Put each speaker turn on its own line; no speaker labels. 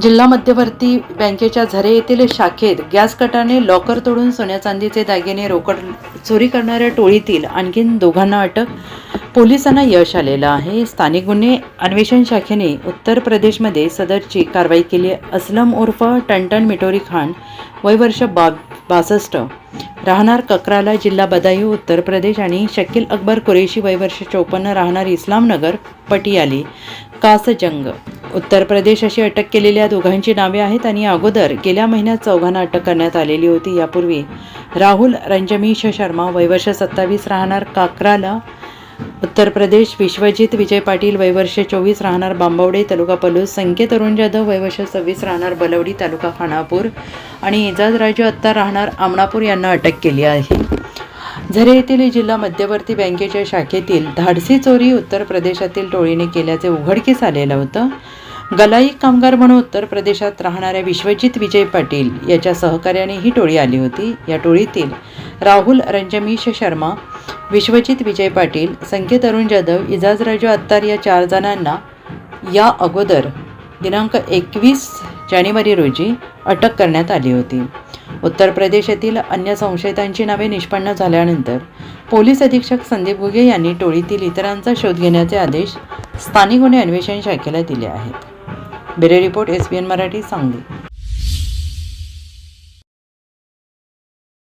जिल्हा मध्यवर्ती बँकेच्या झरे येथील शाखेत गॅस कटाने लॉकर तोडून सोन्या चांदीचे दागिने रोकड चोरी करणाऱ्या टोळीतील आणखीन दोघांना अटक. पोलिसांना यश आलेलं आहे. स्थानिक गुन्हे अन्वेषण शाखेने उत्तर प्रदेशमध्ये सदरची कारवाई केली. असलम उर्फ टनटन मिटोरी खान, वय वर्ष 62, राहणार ककराला, जिल्हा बदायूं, उत्तर प्रदेश, आणि शकील अकबर कुरेशी, वय वर्ष 54, राहणार इस्लामनगर, पटियाली, कासजंग, उत्तर प्रदेश, अशी अटक केलेल्या दोघांची नावे आहेत. आणि अगोदर गेल्या महिन्यात चौघांना अटक करण्यात आलेली होती. यापूर्वी राहुल रंजमीश शर्मा, वय वर्ष 27, राहणार काकराला, उत्तर प्रदेश, विश्वजित विजय पाटील, वय वर्ष 24, राहणार बांबवडे, तालुका पलूस, संकेत अरुण जाधव, वय वर्ष 26, राहणार बलवडी, तालुका खानापूर, आणि इजाज राजू अत्तार, राहणार आमणापूर, यांना अटक केली आहे. झरे येथील जिल्हा मध्यवर्ती बँकेच्या शाखेतील धाडसी चोरी उत्तर प्रदेशातील टोळीने केल्याचे उघडकीस आलेलं होतं. गलाईक कामगार म्हणून उत्तर प्रदेशात राहणाऱ्या विश्वजित विजय पाटील याच्या सहकार्याने ही टोळी आली होती. या टोळीतील राहुल रंजमीश शर्मा, विश्वजित विजय पाटील, संकेत अरुण जाधव, इजाज राजू अत्तार या 4 जणांना या अगोदर दिनांक 21 जानेवारी रोजी अटक करण्यात आली होती. उत्तर प्रदेशातील अन्य संशयितांची नावे निष्पन्न झाल्यानंतर पोलीस अधीक्षक संदीप घुगे यांनी टोळीतील इतरांचा शोध घेण्याचे आदेश स्थानिक गुन्हे अन्वेषण शाखेला दिले आहेत. Bureau report, SBN Marathi, Sangli.